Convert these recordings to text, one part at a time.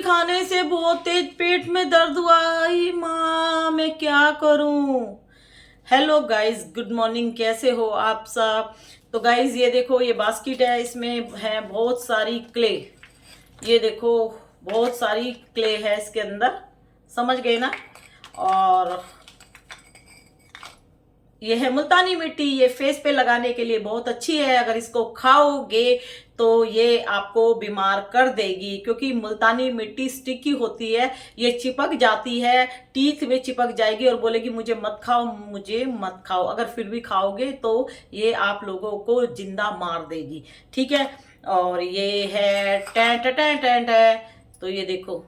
खाने से बहुत तेज पेट में दर्द हुआ। आई माँ, मैं क्या करूं। Hello guys, good morning. कैसे हो आप सब। तो गाइस ये देखो, ये बास्केट है, इसमें है बहुत सारी क्ले। ये देखो, बहुत सारी क्ले है इसके अंदर, समझ गए ना। और ये है मुल्तानी मिट्टी। ये फेस पे लगाने के लिए बहुत अच्छी है। अगर इसको खाओगे तो ये आपको बीमार कर देगी, क्योंकि मुल्तानी मिट्टी स्टिकी होती है। ये चिपक जाती है, टीथ में चिपक जाएगी और बोलेगी मुझे मत खाओ, मुझे मत खाओ। अगर फिर भी खाओगे तो ये आप लोगों को जिंदा मार देगी, ठीक है। और ये है टेंट टेंट टेंट है। तो ये देखो,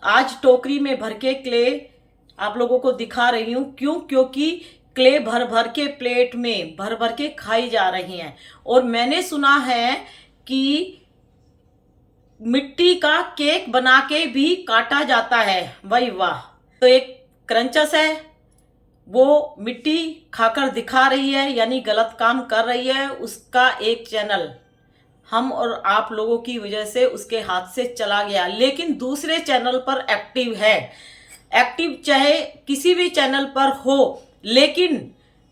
आज टोकरी में भर के क्ले आप लोगों को दिखा रही हूं। क्यों? क्योंकि क्ले भर भर के प्लेट में भर भर के खाई जा रही हैं। और मैंने सुना है कि मिट्टी का केक बना के भी काटा जाता है। वाह वाह। तो एक क्रंचस है, वो मिट्टी खाकर दिखा रही है, यानी गलत काम कर रही है। उसका एक चैनल हम और आप लोगों की वजह से उसके हाथ से चला गया, लेकिन दूसरे चैनल पर एक्टिव है। एक्टिव चाहे किसी भी चैनल पर हो, लेकिन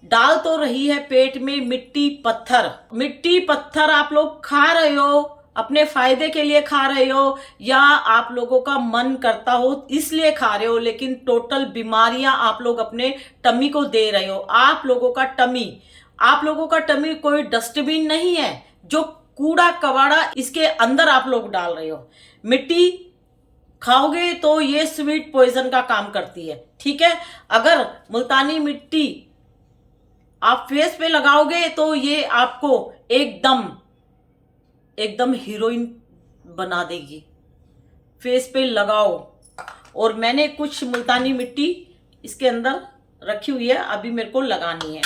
डाल तो रही है पेट में मिट्टी पत्थर। मिट्टी पत्थर आप लोग खा रहे हो, अपने फायदे के लिए खा रहे हो, या आप लोगों का मन करता हो इसलिए खा रहे हो, लेकिन टोटल बीमारियां आप लोग अपने टमी को दे रहे हो। आप लोगों का टमी कोई डस्टबिन नहीं है जो कूड़ा कबाड़ा इसके अंदर आप लोग डाल रहे हो। मिट्टी खाओगे तो ये स्वीट पॉइजन का काम करती है, ठीक है। अगर मुल्तानी मिट्टी आप फेस पे लगाओगे तो ये आपको एकदम एकदम हीरोइन बना देगी। फेस पे लगाओ। और मैंने कुछ मुल्तानी मिट्टी इसके अंदर रखी हुई है, अभी मेरे को लगानी है,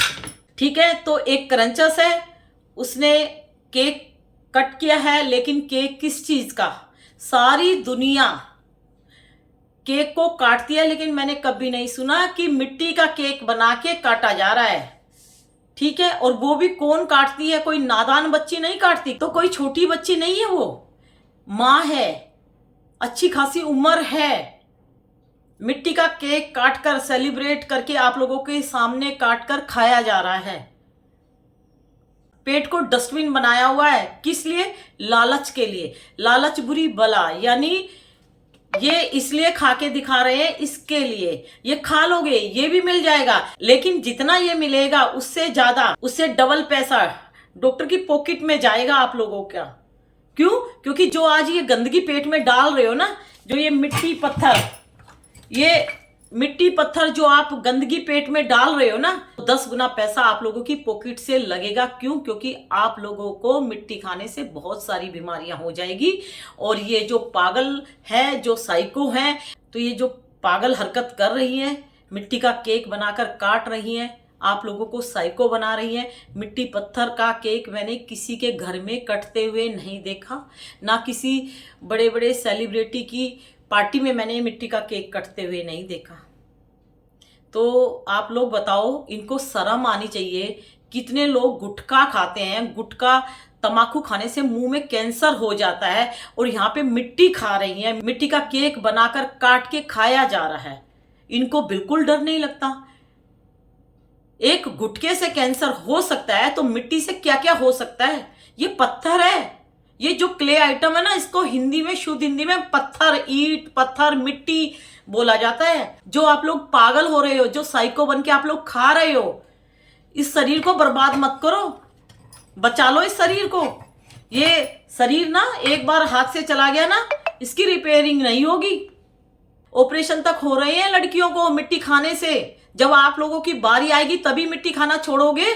ठीक है। तो एक क्रंचस है, उसने केक कट किया है, लेकिन केक किस चीज का? सारी दुनिया केक को काटती है, लेकिन मैंने कभी नहीं सुना कि मिट्टी का केक बना के काटा जा रहा है, ठीक है। और वो भी कौन काटती है? कोई नादान बच्ची नहीं काटती, तो कोई छोटी बच्ची नहीं है, वो माँ है, अच्छी खासी उम्र है। मिट्टी का केक काटकर सेलिब्रेट करके आप लोगों के सामने काटकर खाया जा रहा है। पेट को डस्टबिन बनाया हुआ है, किस लिए? लालच के लिए। लालच बुरी बला, यानी ये इसलिए खा के दिखा रहे हैं, इसके लिए। ये खा लोगे, ये भी मिल जाएगा, लेकिन जितना ये मिलेगा उससे ज्यादा, उससे डबल पैसा डॉक्टर की पॉकेट में जाएगा आप लोगों का। क्यों? क्योंकि जो आज ये गंदगी पेट में डाल रहे हो ना, जो ये मिट्टी पत्थर जो आप गंदगी पेट में डाल रहे हो ना, 10 गुना पैसा आप लोगों की पॉकेट से लगेगा। क्यों? क्योंकि आप लोगों को मिट्टी खाने से बहुत सारी बीमारियां हो जाएगी। और ये जो पागल है, जो साइको है, तो ये जो पागल हरकत कर रही है, मिट्टी का केक बनाकर काट रही है, आप लोगों को साइको बना रही है। मिट्टी पत्थर का केक मैंने किसी के घर में कटते हुए नहीं देखा, ना किसी बड़े बड़े सेलिब्रिटी की पार्टी में मैंने मिट्टी का केक कटते हुए नहीं देखा। तो आप लोग बताओ, इनको शर्म आनी चाहिए। कितने लोग गुटखा खाते हैं, गुटखा तम्बाकू खाने से मुंह में कैंसर हो जाता है, और यहाँ पे मिट्टी खा रही हैं, मिट्टी का केक बनाकर काट के खाया जा रहा है। इनको बिल्कुल डर नहीं लगता। एक गुटके से कैंसर हो सकता है, तो मिट्टी से क्या क्या हो सकता है? ये पत्थर है। ये जो क्ले आइटम है ना, इसको हिंदी में, शुद्ध हिंदी में पत्थर, ईंट पत्थर मिट्टी बोला जाता है। जो आप लोग पागल हो रहे हो, जो साइको बन के आप लोग खा रहे हो, इस शरीर को बर्बाद मत करो, बचा लो इस शरीर को। ये शरीर ना एक बार हाथ से चला गया ना, इसकी रिपेयरिंग नहीं होगी। ऑपरेशन तक हो रहे हैं लड़कियों को मिट्टी खाने से। जब आप लोगों की बारी आएगी तभी मिट्टी खाना छोड़ोगे।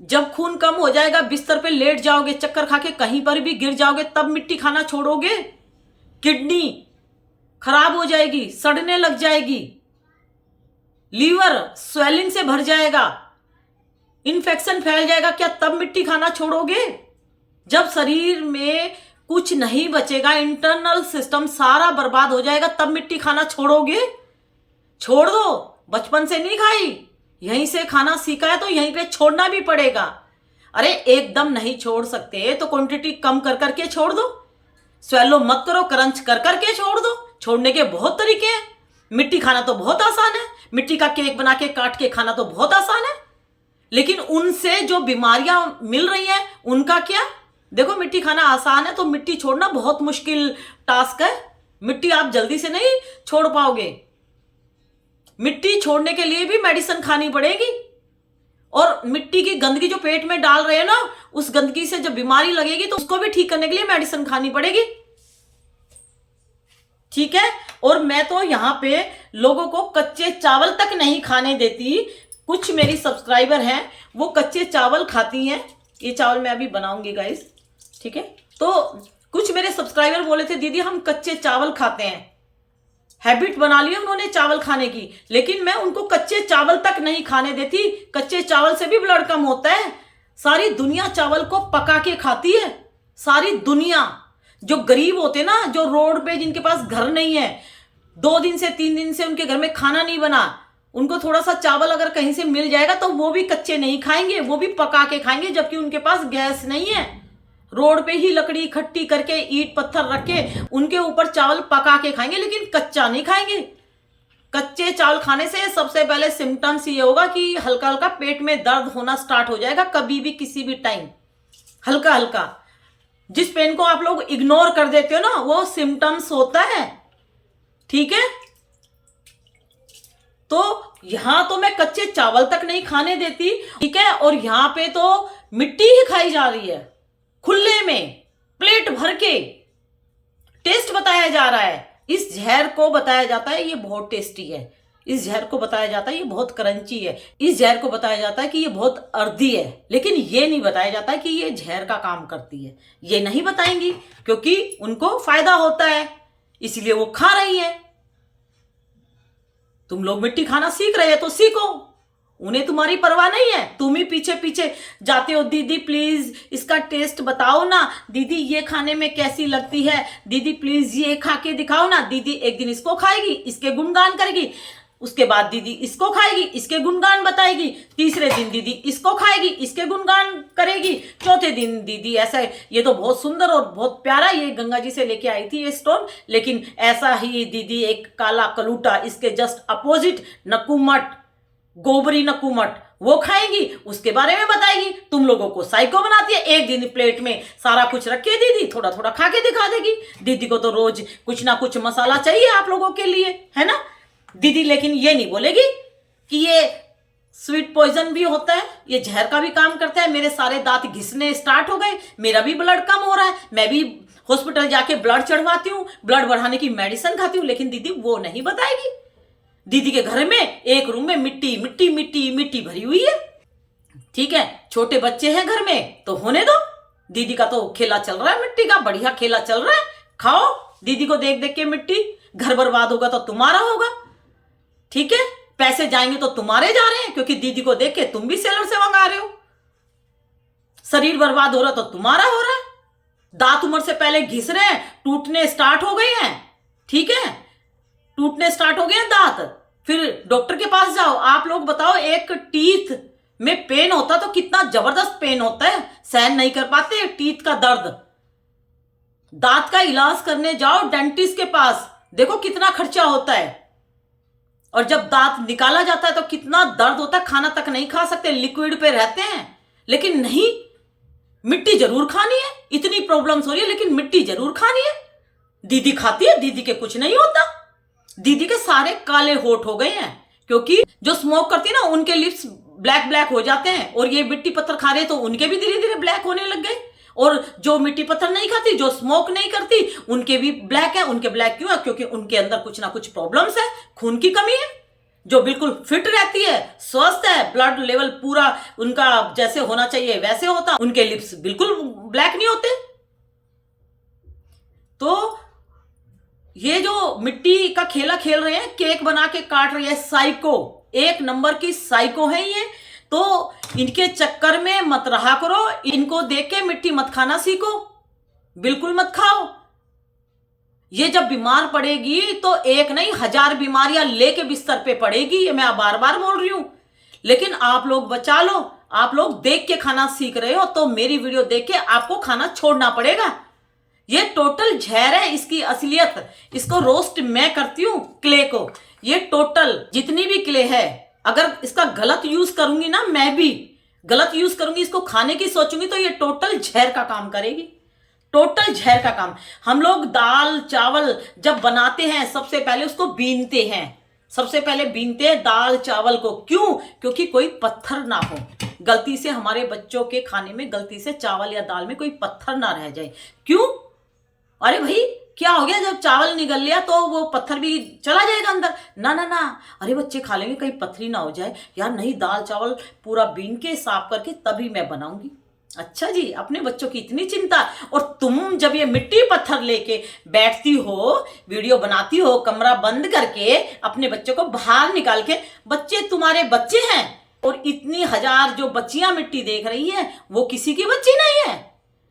जब खून कम हो जाएगा, बिस्तर पे लेट जाओगे, चक्कर खा के कहीं पर भी गिर जाओगे, तब मिट्टी खाना छोड़ोगे। किडनी खराब हो जाएगी, सड़ने लग जाएगी, लीवर स्वेलिंग से भर जाएगा, इन्फेक्शन फैल जाएगा, क्या तब मिट्टी खाना छोड़ोगे? जब शरीर में कुछ नहीं बचेगा, इंटरनल सिस्टम सारा बर्बाद हो जाएगा, तब मिट्टी खाना छोड़ोगे? छोड़ दो। बचपन से नहीं खाई, यहीं से खाना सीखा है, तो यहीं पे छोड़ना भी पड़ेगा। अरे एकदम नहीं छोड़ सकते तो क्वांटिटी कम कर करके छोड़ दो। स्वैलो मत करो, क्रंच कर करके छोड़ दो। छोड़ने के बहुत तरीके हैं। मिट्टी खाना तो बहुत आसान है, मिट्टी का केक बना के काट के खाना तो बहुत आसान है, लेकिन उनसे जो बीमारियां मिल रही हैं उनका क्या? देखो, मिट्टी खाना आसान है तो मिट्टी छोड़ना बहुत मुश्किल टास्क है। मिट्टी आप जल्दी से नहीं छोड़ पाओगे। मिट्टी छोड़ने के लिए भी मेडिसिन खानी पड़ेगी, और मिट्टी की गंदगी जो पेट में डाल रहे हैं ना, उस गंदगी से जब बीमारी लगेगी तो उसको भी ठीक करने के लिए मेडिसिन खानी पड़ेगी। ठीक है। और मैं तो यहां पे लोगों को कच्चे चावल तक नहीं खाने देती। कुछ मेरी सब्सक्राइबर हैं वो कच्चे चावल खाती हैं। ये चावल मैं अभी बनाऊंगी गाइस, ठीक है। तो कुछ मेरे सब्सक्राइबर बोले थे दीदी हम कच्चे चावल खाते हैं, हैबिट बना ली उन्होंने चावल खाने की, लेकिन मैं उनको कच्चे चावल तक नहीं खाने देती। कच्चे चावल से भी ब्लड कम होता है। सारी दुनिया चावल को पका के खाती है, सारी दुनिया। जो गरीब होते ना, जो रोड पे जिनके पास घर नहीं है, 2 दिन से 3 दिन से उनके घर में खाना नहीं बना, उनको थोड़ा सा चावल अगर कहीं से मिल जाएगा तो वो भी कच्चे नहीं खाएंगे, वो भी पका के खाएंगे, जबकि उनके पास गैस नहीं है। रोड पे ही लकड़ी इकट्ठी करके, ईंट पत्थर रख के उनके ऊपर चावल पका के खाएंगे, लेकिन कच्चा नहीं खाएंगे। कच्चे चावल खाने से सबसे पहले सिम्टम्स ये होगा कि हल्का हल्का पेट में दर्द होना स्टार्ट हो जाएगा, कभी भी किसी भी टाइम हल्का हल्का। जिस पेन को आप लोग इग्नोर कर देते हो ना, वो सिम्टम्स होता है। ठीक है। तो यहां तो मैं कच्चे चावल तक नहीं खाने देती, ठीक है। और यहां पे तो मिट्टी ही खाई जा रही है, खुले में प्लेट भर के। टेस्ट बताया जा रहा है, इस जहर को बताया जाता है ये बहुत टेस्टी है, इस जहर को बताया जाता है ये बहुत क्रंची है, इस जहर को बताया जाता है कि ये बहुत अर्दी है, लेकिन ये नहीं बताया जाता कि ये जहर का काम करती है। ये नहीं बताएंगी क्योंकि उनको फायदा होता है, इसलिए वो खा रही है। तुम लोग मिट्टी खाना सीख रहे हो तो सीखो, उन्हें तुम्हारी परवाह नहीं है। तुम ही पीछे पीछे जाते हो, दीदी प्लीज इसका टेस्ट बताओ ना, दीदी ये खाने में कैसी लगती है, दीदी प्लीज ये खा के दिखाओ ना। दीदी एक दिन इसको खाएगी, इसके गुणगान करेगी, उसके बाद दीदी इसको खाएगी, इसके गुणगान बताएगी, तीसरे दिन दीदी इसको खाएगी, इसके गुणगान करेगी, चौथे दिन दीदी ऐसा है, ये तो बहुत सुंदर और बहुत प्यारा, ये गंगा जी से लेके आई थी ये स्टोन, लेकिन ऐसा ही दीदी एक काला कलूटा, इसके जस्ट अपोजिट नकुमट, गोबरी नकुमट, वो खाएंगी, उसके बारे में बताएगी। तुम लोगों को साइको बनाती है। एक दिन प्लेट में सारा कुछ रख के दीदी थोड़ा थोड़ा खा के दिखा देगी। दीदी को तो रोज कुछ ना कुछ मसाला चाहिए आप लोगों के लिए, है ना दीदी। लेकिन ये नहीं बोलेगी कि ये स्वीट पॉइजन भी होता है, ये जहर का भी काम करता है। मेरे सारे दांत घिसने स्टार्ट हो गए, मेरा भी ब्लड कम हो रहा है, मैं भी हॉस्पिटल जाके ब्लड चढ़वाती हूँ, ब्लड बढ़ाने की मेडिसिन खाती हूँ, लेकिन दीदी वो नहीं बताएगी। दीदी के घर में एक रूम में मिट्टी मिट्टी मिट्टी मिट्टी भरी हुई है। ठीक है, छोटे बच्चे हैं घर में तो होने दो, दीदी का तो खेला चल रहा है, मिट्टी का बढ़िया खेला चल रहा है, खाओ दीदी को देख देख के मिट्टी। घर बर्बाद होगा तो तुम्हारा होगा, ठीक है। पैसे जाएंगे तो तुम्हारे जा रहे हैं, क्योंकि दीदी को देख के तुम भी सेलर से मंगा रहे हो। शरीर बर्बाद हो रहा तो तुम्हारा हो रहा है। दांत उम्र से पहले घिस रहे हैं, टूटने स्टार्ट हो गए हैं, ठीक है, टूटने स्टार्ट हो गए हैं दांत, फिर डॉक्टर के पास जाओ। आप लोग बताओ, एक टीथ में पेन होता तो कितना जबरदस्त पेन होता है, सहन नहीं कर पाते टीथ का दर्द। दांत का इलाज करने जाओ डेंटिस्ट के पास, देखो कितना खर्चा होता है। और जब दांत निकाला जाता है तो कितना दर्द होता है, खाना तक नहीं खा सकते, लिक्विड पे रहते हैं। लेकिन नहीं, मिट्टी जरूर खानी है। इतनी प्रॉब्लम्स हो रही है लेकिन मिट्टी जरूर खानी है। दीदी खाती है, दीदी के कुछ नहीं होता। दीदी के सारे काले होठ हो गए हैं, क्योंकि जो स्मोक करती है ना उनके लिप्स ब्लैक ब्लैक हो जाते हैं, और ये मिट्टी पत्थर खा रहे तो उनके भी धीरे धीरे ब्लैक होने लग गए। और जो मिट्टी पत्थर नहीं खाती, जो स्मोक नहीं करती, उनके भी ब्लैक है। उनके ब्लैक क्यों है? क्योंकि उनके अंदर कुछ ना कुछ प्रॉब्लम्स है, खून की कमी है। जो बिल्कुल फिट रहती है, स्वस्थ है, ब्लड लेवल पूरा उनका जैसे होना चाहिए वैसे होता, उनके लिप्स बिल्कुल ब्लैक नहीं होते। तो ये जो मिट्टी का खेला खेल रहे हैं, केक बना के काट रही है, साइको, एक नंबर की साइको है ये। तो इनके चक्कर में मत रहा करो, इनको देख के मिट्टी मत खाना सीखो, बिल्कुल मत खाओ। ये जब बीमार पड़ेगी तो एक नहीं 1000 बीमारियां लेके बिस्तर पे पड़ेगी, ये मैं बार बार बोल रही हूं। लेकिन आप लोग बचा लो, आप लोग देख के खाना सीख रहे हो, तो मेरी वीडियो देख के आपको खाना छोड़ना पड़ेगा। ये टोटल जहर है, इसकी असलियत। इसको रोस्ट मैं करती हूं क्ले को। ये टोटल जितनी भी क्ले है, अगर इसका गलत यूज करूंगी ना, मैं भी गलत यूज करूंगी, इसको खाने की सोचूंगी, तो ये टोटल जहर का काम करेगी। टोटल जहर का काम। हम लोग दाल चावल जब बनाते हैं, सबसे पहले उसको बीनते हैं। सबसे पहले बीनते हैं दाल चावल को। क्यों? क्योंकि कोई पत्थर ना हो, गलती से हमारे बच्चों के खाने में गलती से चावल या दाल में कोई पत्थर ना रह जाए। क्यों? अरे भाई क्या हो गया, जब चावल निगल लिया तो वो पत्थर भी चला जाएगा अंदर। ना ना ना, अरे बच्चे खा लेंगे, कहीं पथरी ना हो जाए। यार नहीं, दाल चावल पूरा बीन के साफ करके तभी मैं बनाऊंगी। अच्छा जी, अपने बच्चों की इतनी चिंता। और तुम जब ये मिट्टी पत्थर लेके बैठती हो, वीडियो बनाती हो कमरा बंद करके, अपने बच्चों को बाहर निकाल के, बच्चे तुम्हारे बच्चे हैं। और इतनी हजार जो बच्चियां मिट्टी देख रही हैं, वो किसी की बच्ची नहीं है।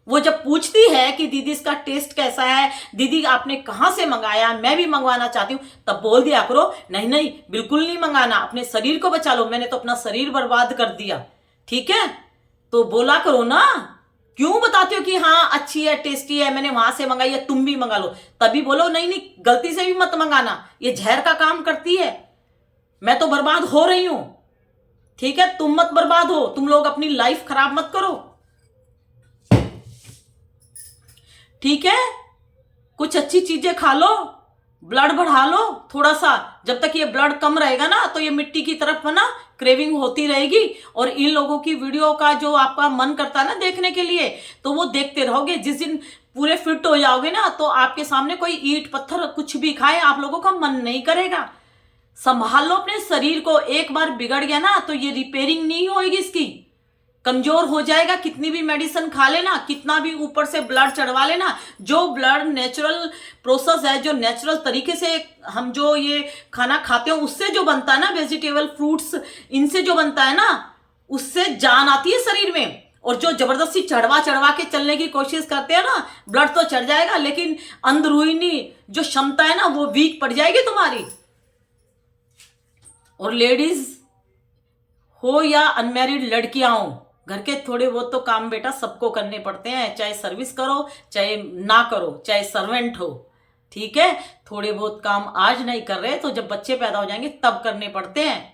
वो जब पूछती है कि दीदी इसका टेस्ट कैसा है, दीदी आपने कहां से मंगाया, मैं भी मंगवाना चाहती हूं, तब बोल दिया करो नहीं नहीं बिल्कुल नहीं मंगाना, अपने शरीर को बचा लो, मैंने तो अपना शरीर बर्बाद कर दिया। ठीक है, तो बोला करो ना। क्यों बताते हो कि हाँ अच्छी है, टेस्टी है, मैंने वहां से मंगाई है, तुम भी मंगा लो। तभी बोलो नहीं नहीं, गलती से भी मत मंगाना, ये जहर का काम करती है। मैं तो बर्बाद हो रही हूं। ठीक है, तुम मत बर्बाद हो, तुम लोग अपनी लाइफ खराब मत करो। ठीक है, कुछ अच्छी चीजें खा लो, ब्लड बढ़ा लो थोड़ा सा। जब तक ये ब्लड कम रहेगा ना, तो ये मिट्टी की तरफ ना क्रेविंग होती रहेगी। और इन लोगों की वीडियो का जो आपका मन करता है ना देखने के लिए, तो वो देखते रहोगे। जिस दिन पूरे फिट हो जाओगे ना, तो आपके सामने कोई ईंट पत्थर कुछ भी खाए, आप लोगों का मन नहीं करेगा। संभाल लो अपने शरीर को। एक बार बिगड़ गया ना, तो ये रिपेयरिंग नहीं होगी, इसकी कमजोर हो जाएगा। कितनी भी मेडिसिन खा लेना, कितना भी ऊपर से ब्लड चढ़वा लेना, जो ब्लड नेचुरल प्रोसेस है, जो नेचुरल तरीके से हम जो ये खाना खाते हो उससे जो बनता है ना, वेजिटेबल फ्रूट्स इनसे जो बनता है ना, उससे जान आती है शरीर में। और जो जबरदस्ती चढ़वा चढ़वा के चलने की कोशिश करते हैं ना, ब्लड तो चढ़ जाएगा, लेकिन अंदरूनी जो क्षमता है ना, वो वीक पड़ जाएगी तुम्हारी। और लेडीज हो या अनमैरिड लड़कियां हो, घर के थोड़े बहुत तो काम बेटा सबको करने पड़ते हैं, चाहे सर्विस करो चाहे ना करो, चाहे सर्वेंट हो। ठीक है, थोड़े बहुत काम आज नहीं कर रहे तो जब बच्चे पैदा हो जाएंगे तब करने पड़ते हैं।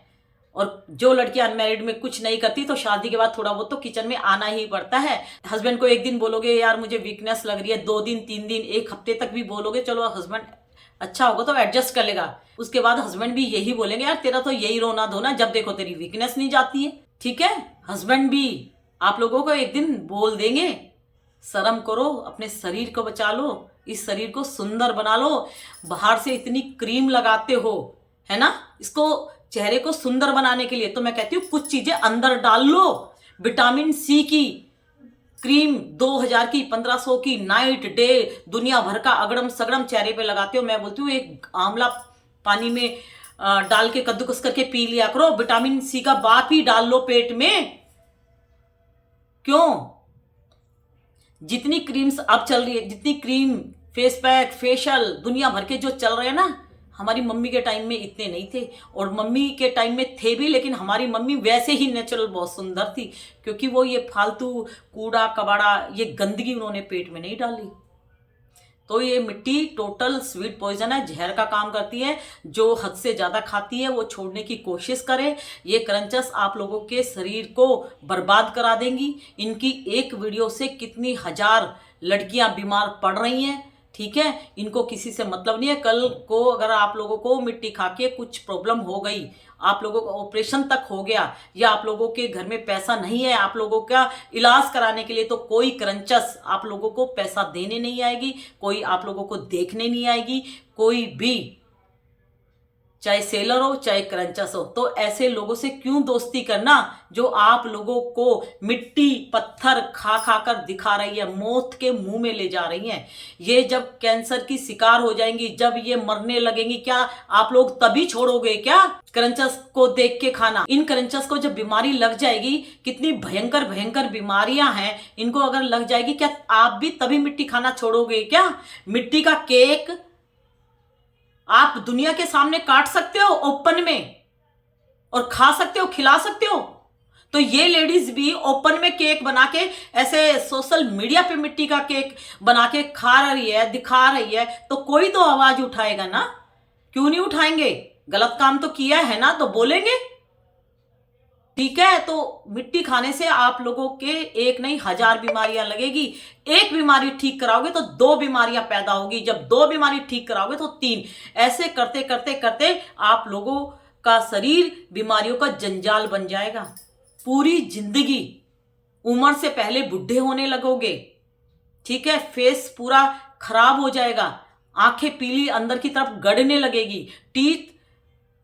और जो लड़कियां अनमैरिड में कुछ नहीं करती, तो शादी के बाद थोड़ा बहुत तो किचन में आना ही पड़ता है। हस्बैंड को एक दिन बोलोगे यार मुझे वीकनेस लग रही है, 2 दिन 3 दिन 1 हफ्ते तक भी बोलोगे, चलो हस्बैंड अच्छा होगा तो एडजस्ट कर लेगा। उसके बाद हस्बैंड भी यही बोलेंगे यार तेरा तो यही रोना धोना, जब देखो तेरी वीकनेस नहीं जाती है। ठीक है, हस्बैंड भी आप लोगों को एक दिन बोल देंगे शर्म करो, अपने शरीर को बचा लो, इस शरीर को सुंदर बना लो। बाहर से इतनी क्रीम लगाते हो, है ना, इसको चेहरे को सुंदर बनाने के लिए, तो मैं कहती हूँ कुछ चीजें अंदर डाल लो। विटामिन सी की क्रीम 2000 की 1500 की नाइट डे दुनिया भर का अगड़म सगड़म चेहरे पे लगाते हो। मैं बोलती हूँ एक आंवला पानी में डाल के कद्दूकस करके पी लिया करो, विटामिन सी का बाप ही डाल लो पेट में। क्यों? जितनी क्रीम्स अब चल रही है, जितनी क्रीम फेस पैक फेशियल दुनिया भर के जो चल रहे हैं ना, हमारी मम्मी के टाइम में इतने नहीं थे। और मम्मी के टाइम में थे भी, लेकिन हमारी मम्मी वैसे ही नेचुरल बहुत सुंदर थी, क्योंकि वो ये फालतू कूड़ा कबाड़ा ये गंदगी उन्होंने पेट में नहीं डाली। तो ये मिट्टी टोटल स्वीट पॉइजन है, जहर का काम करती है। जो हद से ज़्यादा खाती है वो छोड़ने की कोशिश करे। ये क्रंचेस आप लोगों के शरीर को बर्बाद करा देंगी। इनकी एक वीडियो से कितनी हजार लड़कियां बीमार पड़ रही हैं। ठीक है, इनको किसी से मतलब नहीं है। कल को अगर आप लोगों को मिट्टी खा के कुछ प्रॉब्लम हो गई, आप लोगों का ऑपरेशन तक हो गया, या आप लोगों के घर में पैसा नहीं है आप लोगों का इलाज कराने के लिए, तो कोई क्रंचस आप लोगों को पैसा देने नहीं आएगी, कोई आप लोगों को देखने नहीं आएगी, कोई भी, चाहे सेलर हो चाहे क्रंचस हो। तो ऐसे लोगों से क्यों दोस्ती करना जो आप लोगों को मिट्टी पत्थर खा खा कर दिखा रही है, मौत के मुंह में ले जा रही हैं। ये जब कैंसर की शिकार हो जाएंगी, जब ये मरने लगेंगी, क्या आप लोग तभी छोड़ोगे क्या क्रंचस को देख के खाना? इन क्रंचस को जब बीमारी लग जाएगी, कितनी भयंकर भयंकर बीमारियां हैं, इनको अगर लग जाएगी, क्या आप भी तभी मिट्टी खाना छोड़ोगे क्या? मिट्टी का केक आप दुनिया के सामने काट सकते हो ओपन में और खा सकते हो, खिला सकते हो, तो ये लेडीज भी ओपन में केक बना के ऐसे सोशल मीडिया पे मिट्टी का केक बना के खा रही है, दिखा रही है, तो कोई तो आवाज उठाएगा ना। क्यों नहीं उठाएंगे? गलत काम तो किया है ना, तो बोलेंगे। ठीक है, तो मिट्टी खाने से आप लोगों के एक नहीं 1000 बीमारियां लगेगी। एक बीमारी ठीक कराओगे तो 2 बीमारियां पैदा होगी, जब 2 बीमारी ठीक कराओगे तो 3। ऐसे करते करते करते आप लोगों का शरीर बीमारियों का जंजाल बन जाएगा। पूरी जिंदगी उम्र से पहले बुढ़े होने लगोगे। ठीक है, फेस पूरा खराब हो जाएगा, आंखें पीली अंदर की तरफ गड़ने लगेगी, टीथ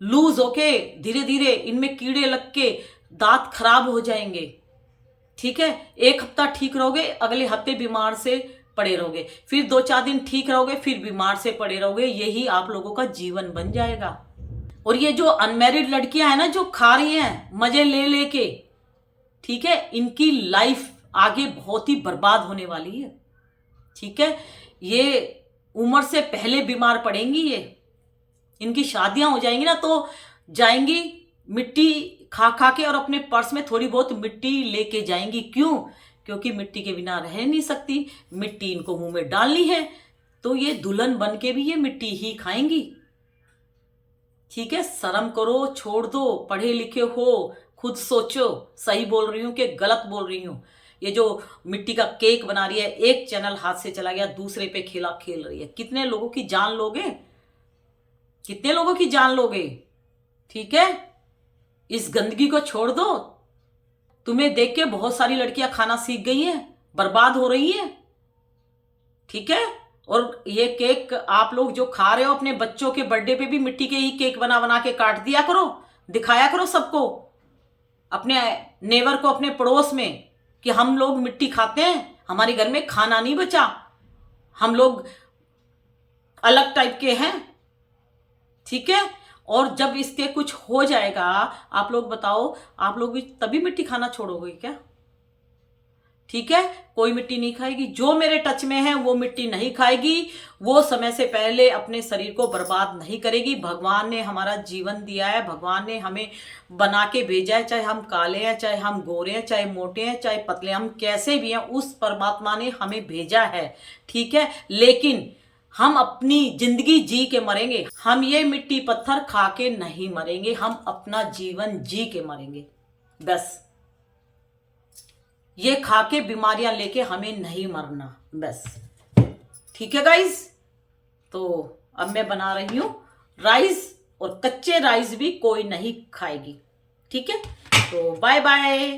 लूज होके धीरे धीरे इनमें कीड़े लग के दांत खराब हो जाएंगे। ठीक है, एक हफ्ता ठीक रहोगे, अगले हफ्ते बीमार से पड़े रहोगे, फिर 2-4 दिन ठीक रहोगे, फिर बीमार से पड़े रहोगे। यही आप लोगों का जीवन बन जाएगा। और ये जो अनमैरिड लड़कियां हैं ना, जो खा रही हैं मजे ले लेके, ठीक है, इनकी लाइफ आगे बहुत ही बर्बाद होने वाली है। ठीक है, ये उम्र से पहले बीमार पड़ेंगी। ये इनकी शादियां हो जाएंगी ना, तो जाएंगी मिट्टी खा खा के और अपने पर्स में थोड़ी बहुत मिट्टी लेके जाएंगी। क्यों? क्योंकि मिट्टी के बिना रह नहीं सकती, मिट्टी इनको मुंह में डालनी है, तो ये दुल्हन बन के भी ये मिट्टी ही खाएंगी। ठीक है, शर्म करो, छोड़ दो। पढ़े लिखे हो, खुद सोचो सही बोल रही हूं कि गलत बोल रही हूं। ये जो मिट्टी का केक बना रही है, एक चैनल हाथ से चला गया, दूसरे पे खेल रही है। कितने लोगों की जान लोगे? कितने लोगों की जान लोगे? ठीक है, इस गंदगी को छोड़ दो। तुम्हें देख के बहुत सारी लड़कियां खाना सीख गई हैं, बर्बाद हो रही हैं। ठीक है, और ये केक आप लोग जो खा रहे हो, अपने बच्चों के बर्थडे पे भी मिट्टी के ही केक बना बना के काट दिया करो, दिखाया करो सबको, अपने नेवर को, अपने पड़ोस में, कि हम लोग मिट्टी खाते हैं, हमारे घर में खाना नहीं बचा, हम लोग अलग टाइप के हैं। ठीक है, और जब इसके कुछ हो जाएगा, आप लोग बताओ, आप लोग भी तभी मिट्टी खाना छोड़ोगे क्या? ठीक है, कोई मिट्टी नहीं खाएगी। जो मेरे टच में है वो मिट्टी नहीं खाएगी, वो समय से पहले अपने शरीर को बर्बाद नहीं करेगी। भगवान ने हमारा जीवन दिया है, भगवान ने हमें बना के भेजा है, चाहे हम काले हैं, चाहे हम गोरे हैं, चाहे मोटे हैं, चाहे पतले, हम कैसे भी हैं, उस परमात्मा ने हमें भेजा है। ठीक है, लेकिन हम अपनी जिंदगी जी के मरेंगे। हम ये मिट्टी पत्थर खा के नहीं मरेंगे, हम अपना जीवन जी के मरेंगे। बस ये खा के बीमारियां लेके हमें नहीं मरना, बस। ठीक है गाइस, तो अब मैं बना रही हूं राइस, और कच्चे राइस भी कोई नहीं खाएगी। ठीक है, तो बाय बाय।